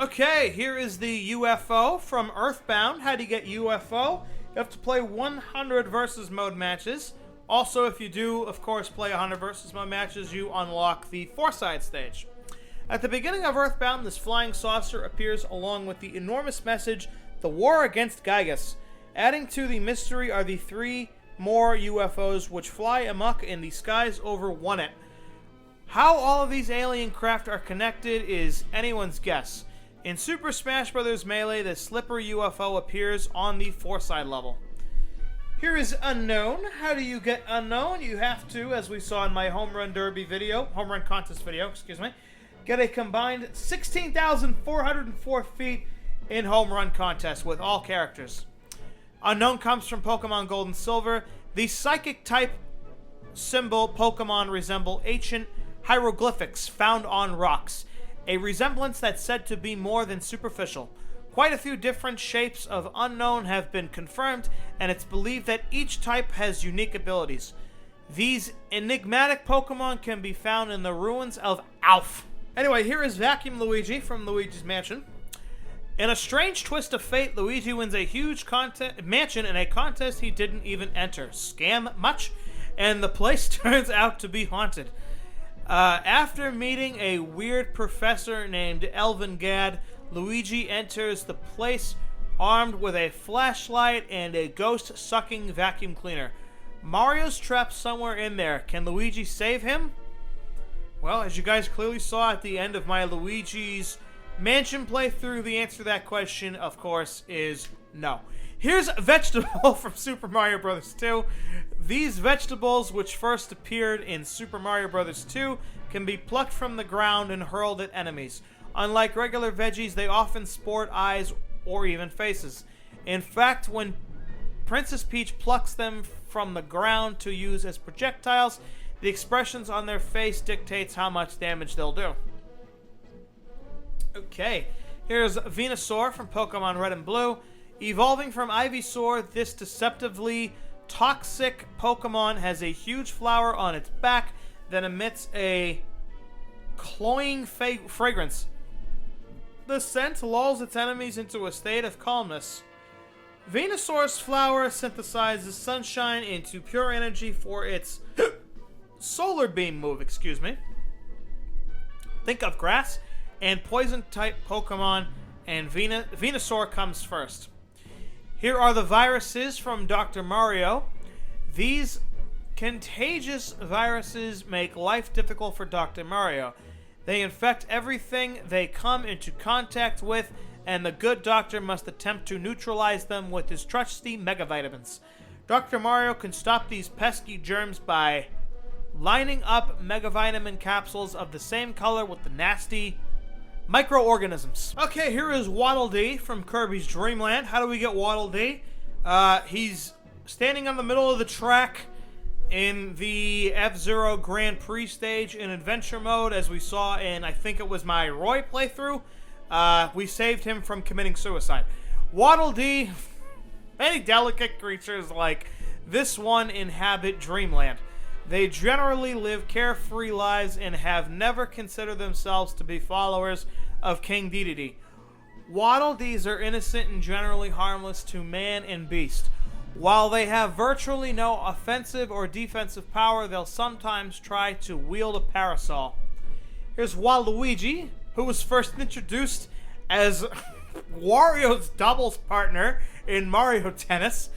Okay, here is the UFO from Earthbound. How do you get UFO? You have to play 100 versus mode matches. Also, if you do, of course, play 100 versus mode matches, you unlock the Foresight stage. At the beginning of Earthbound, this flying saucer appears along with the enormous message, "The War Against Gygus." Adding to the mystery are the 3 more UFOs which fly amok in the skies over Wonnet. How all of these alien craft are connected is anyone's guess. In Super Smash Bros. Melee, the Slipper UFO appears on the Foresight level. Here is Unknown. How do you get Unknown? You have to, as we saw in my Home Run Contest video, get a combined 16,404 feet in Home Run Contest with all characters. Unknown comes from Pokemon Gold and Silver. The Psychic type symbol Pokemon resemble ancient hieroglyphics found on rocks, a resemblance that's said to be more than superficial. Quite a few different shapes of Unknown have been confirmed, and it's believed that each type has unique abilities. These enigmatic Pokemon can be found in the ruins of Alph. Anyway, here is Vacuum Luigi from Luigi's Mansion. In a strange twist of fate, Luigi wins a huge mansion in a contest he didn't even enter. Scam much? And the place turns out to be haunted. After meeting a weird professor named Elvin Gad, Luigi enters the place armed with a flashlight and a ghost-sucking vacuum cleaner. Mario's trapped somewhere in there. Can Luigi save him? Well, as you guys clearly saw at the end of my Luigi's Mansion playthrough, the answer to that question, of course, is no. Here's a vegetable from Super Mario Bros. 2. These vegetables, which first appeared in Super Mario Bros. 2, can be plucked from the ground and hurled at enemies. Unlike regular veggies, they often sport eyes or even faces. In fact, when Princess Peach plucks them from the ground to use as projectiles, the expressions on their face dictates how much damage they'll do. Okay, here's Venusaur from Pokemon Red and Blue. Evolving from Ivysaur, this deceptively toxic Pokemon has a huge flower on its back that emits a cloying fragrance. The scent lulls its enemies into a state of calmness. Venusaur's flower synthesizes sunshine into pure energy for its solar beam move, Think of grass and poison-type Pokemon, and Venusaur comes first. Here are the viruses from Dr. Mario. These contagious viruses make life difficult for Dr. Mario. They infect everything they come into contact with, and the good doctor must attempt to neutralize them with his trusty Mega Vitamins. Dr. Mario can stop these pesky germs by lining up Mega Vitamin capsules of the same color with the nasty microorganisms. Okay, here is Waddle Dee from Kirby's Dream Land. How do we get Waddle Dee? He's standing on the middle of the track in the F-Zero Grand Prix stage in adventure mode, as we saw in, I think it was my Roy playthrough. We saved him from committing suicide. Waddle Dee, many delicate creatures like this one inhabit Dreamland. They generally live carefree lives and have never considered themselves to be followers of King Dedede. Waddle Dees are innocent and generally harmless to man and beast. While they have virtually no offensive or defensive power, they'll sometimes try to wield a parasol. Here's Waluigi, who was first introduced as Wario's doubles partner in Mario Tennis.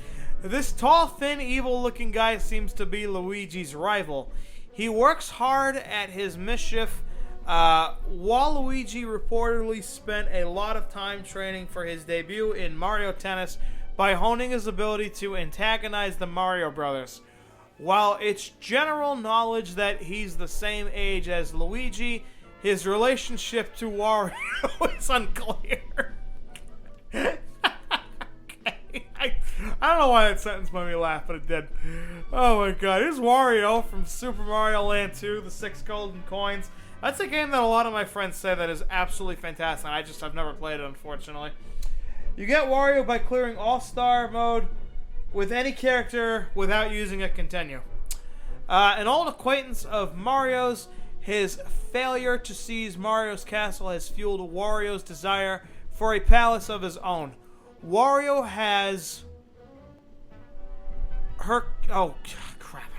This tall, thin, evil-looking guy seems to be Luigi's rival. He works hard at his mischief. Waluigi reportedly spent a lot of time training for his debut in Mario Tennis by honing his ability to antagonize the Mario Brothers. While it's general knowledge that he's the same age as Luigi, his relationship to Wario is unclear. I don't know why that sentence made me laugh, but it did. Oh my god. Here's Wario from Super Mario Land 2, the 6 golden coins. That's a game that a lot of my friends say that is absolutely fantastic. I've never played it, unfortunately. You get Wario by clearing All-Star mode with any character without using a continue. An old acquaintance of Mario's, His failure to seize Mario's castle has fueled Wario's desire for a palace of his own. Wario has how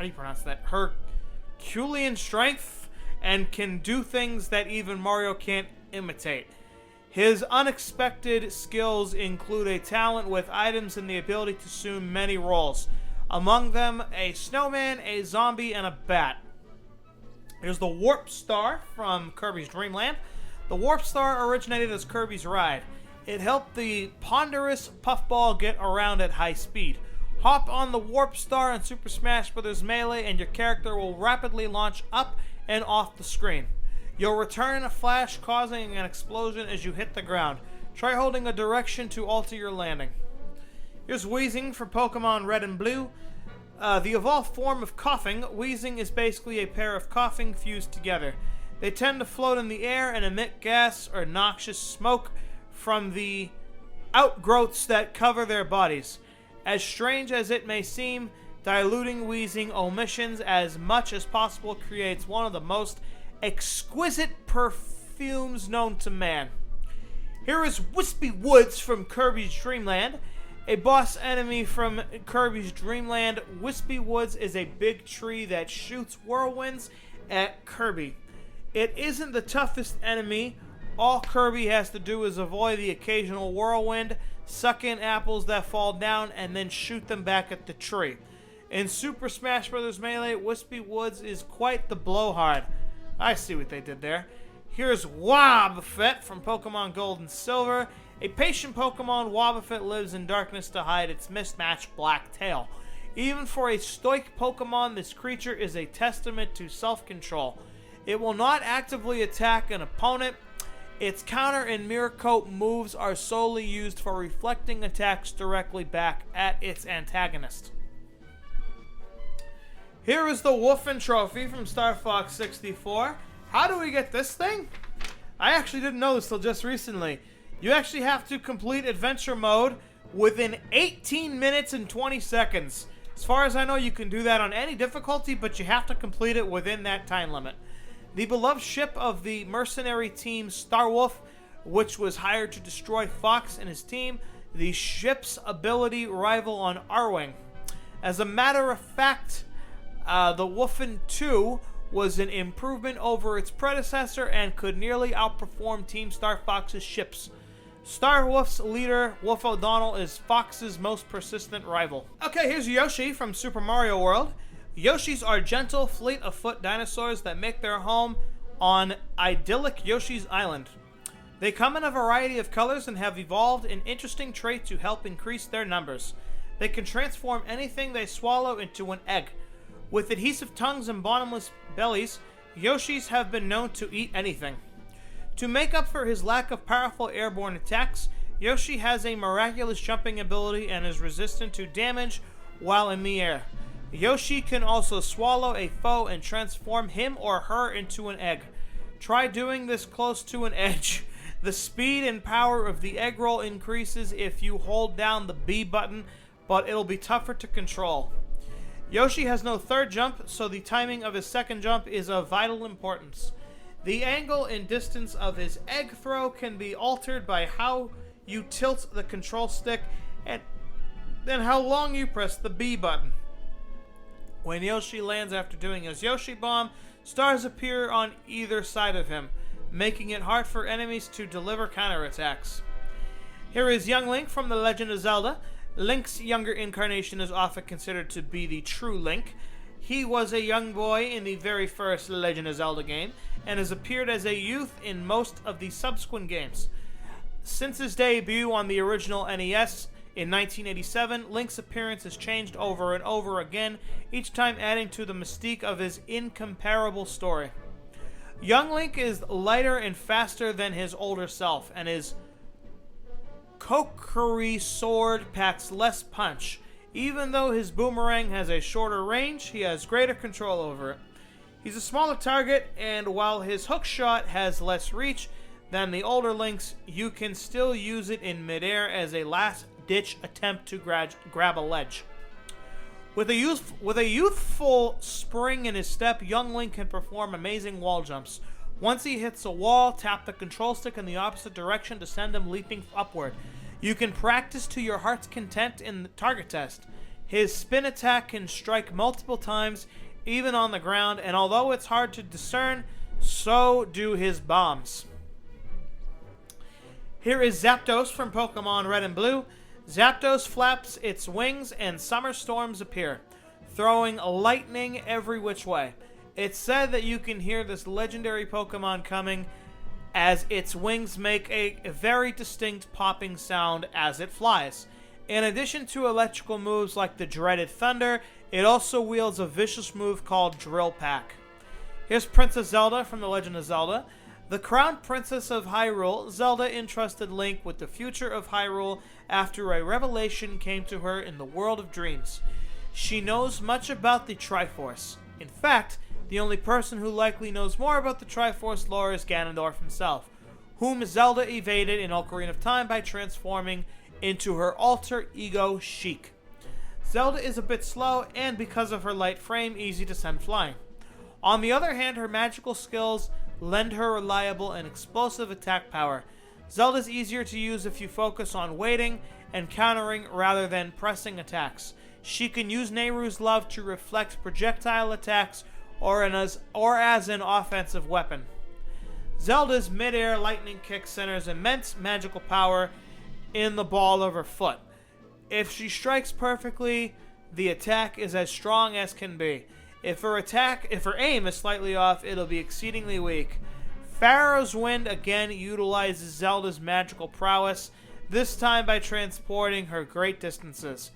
do you pronounce that? Herculean strength and can do things that even Mario can't imitate. His unexpected skills include a talent with items and the ability to assume many roles. Among them, a snowman, a zombie, and a bat. Here's the Warp Star from Kirby's Dream Land. The Warp Star originated as Kirby's ride. It helped the ponderous Puffball get around at high speed. Hop on the Warp Star in Super Smash Bros. Melee and your character will rapidly launch up and off the screen. You'll return in a flash, causing an explosion as you hit the ground. Try holding a direction to alter your landing. Here's Weezing from Pokemon Red and Blue. The evolved form of Koffing, Weezing is basically a pair of Koffing fused together. They tend to float in the air and emit gas or noxious smoke from the outgrowths that cover their bodies. As strange as it may seem, diluting Weezing omissions as much as possible creates one of the most exquisite perfumes known to man. Here is Wispy Woods from Kirby's Dream Land. A boss enemy from Kirby's Dream Land, Wispy Woods is a big tree that shoots whirlwinds at Kirby. It isn't the toughest enemy. All Kirby has to do is avoid the occasional whirlwind, suck in apples that fall down, and then shoot them back at the tree. In Super Smash Bros. Melee, Wispy Woods is quite the blowhard. I see what they did there. Here's Wobbuffet from Pokemon Gold and Silver. A patient Pokemon, Wobbuffet lives in darkness to hide its mismatched black tail. Even for a stoic Pokemon, this creature is a testament to self-control. It will not actively attack an opponent. Its counter and mirror coat moves are solely used for reflecting attacks directly back at its antagonist. Here is the Wolfen Trophy from Star Fox 64. How do we get this thing? I actually didn't know this till just recently. You actually have to complete adventure mode within 18 minutes and 20 seconds. As far as I know, you can do that on any difficulty, but you have to complete it within that time limit. The beloved ship of the mercenary team Starwolf, which was hired to destroy Fox and his team, the ship's ability rival on Arwing. As a matter of fact, the Wolfen 2 was an improvement over its predecessor and could nearly outperform Team Star Fox's ships. Starwolf's leader, Wolf O'Donnell, is Fox's most persistent rival. Okay, here's Yoshi from Super Mario World. Yoshis are gentle, fleet-of-foot dinosaurs that make their home on idyllic Yoshi's Island. They come in a variety of colors and have evolved an interesting trait to help increase their numbers. They can transform anything they swallow into an egg. With adhesive tongues and bottomless bellies, Yoshis have been known to eat anything. To make up for his lack of powerful airborne attacks, Yoshi has a miraculous jumping ability and is resistant to damage while in the air. Yoshi can also swallow a foe and transform him or her into an egg. Try doing this close to an edge. The speed and power of the egg roll increases if you hold down the B button, but it'll be tougher to control. Yoshi has no third jump, so the timing of his second jump is of vital importance. The angle and distance of his egg throw can be altered by how you tilt the control stick and then how long you press the B button. When Yoshi lands after doing his Yoshi Bomb, stars appear on either side of him, making it hard for enemies to deliver counterattacks. Here is young Link from The Legend of Zelda. Link's younger incarnation is often considered to be the true Link. He was a young boy in the very first Legend of Zelda game, and has appeared as a youth in most of the subsequent games. Since his debut on the original NES in 1987, Link's appearance has changed over and over again, each time adding to the mystique of his incomparable story. Young Link is lighter and faster than his older self, and his Kokiri sword packs less punch. Even though his boomerang has a shorter range, he has greater control over it. He's a smaller target, and while his hook shot has less reach than the older Link's, you can still use it in midair as a last-ditch attempt to grab a ledge. With a youthful spring in his step, young Link can perform amazing wall jumps. Once he hits a wall, tap the control stick in the opposite direction to send him leaping upward. You can practice to your heart's content in the target test. His spin attack can strike multiple times, even on the ground, and although it's hard to discern, so do his bombs. Here is Zapdos from Pokemon Red and Blue. Zapdos flaps its wings and summer storms appear, throwing lightning every which way. It's said that you can hear this legendary Pokemon coming as its wings make a very distinct popping sound as it flies. In addition to electrical moves like the dreaded Thunder, it also wields a vicious move called Drill Pack. Here's Princess Zelda from The Legend of Zelda. The crowned princess of Hyrule, Zelda entrusted Link with the future of Hyrule after a revelation came to her in the World of Dreams. She knows much about the Triforce. In fact, the only person who likely knows more about the Triforce lore is Ganondorf himself, whom Zelda evaded in Ocarina of Time by transforming into her alter ego Sheik. Zelda is a bit slow and, because of her light frame, easy to send flying. On the other hand, her magical skills lend her reliable and explosive attack power. Zelda's easier to use if you focus on waiting and countering rather than pressing attacks. She can use Nehru's Love to reflect projectile attacks or as an offensive weapon. Zelda's mid-air lightning kick centers immense magical power in the ball of her foot. If she strikes perfectly, the attack is as strong as can be. If her aim is slightly off, it'll be exceedingly weak. Pharaoh's Wind again utilizes Zelda's magical prowess, this time by transporting her great distances.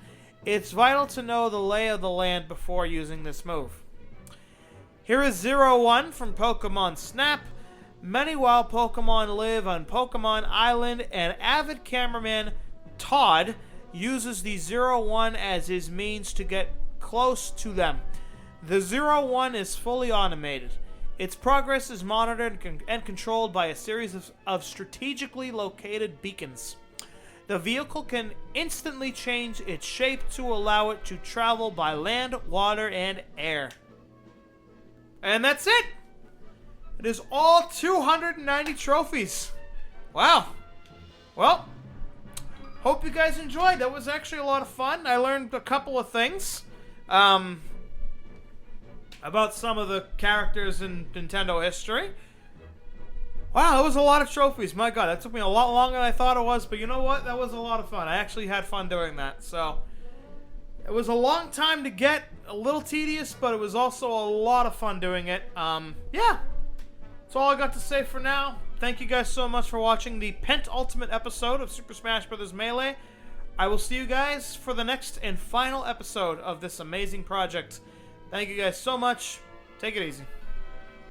It's vital to know the lay of the land before using this move. Here is 01 from Pokemon Snap. Many wild Pokemon live on Pokemon Island, and avid cameraman Todd uses the 01 as his means to get close to them. The 01 is fully automated. Its progress is monitored and controlled by a series of strategically located beacons. The vehicle can instantly change its shape to allow it to travel by land, water, and air. And that's it! It is all 290 trophies. Wow. Well, hope you guys enjoyed. That was actually a lot of fun. I learned a couple of things. About some of the characters in Nintendo history. Wow, that was a lot of trophies. My god, that took me a lot longer than I thought it was, but you know what? That was a lot of fun. I actually had fun doing that. So, it was a long time to get, a little tedious, but it was also a lot of fun doing it. Yeah. That's all I got to say for now. Thank you guys so much for watching the penultimate episode of Super Smash Bros. Melee. I will see you guys for the next and final episode of this amazing project. Thank you guys so much. Take it easy.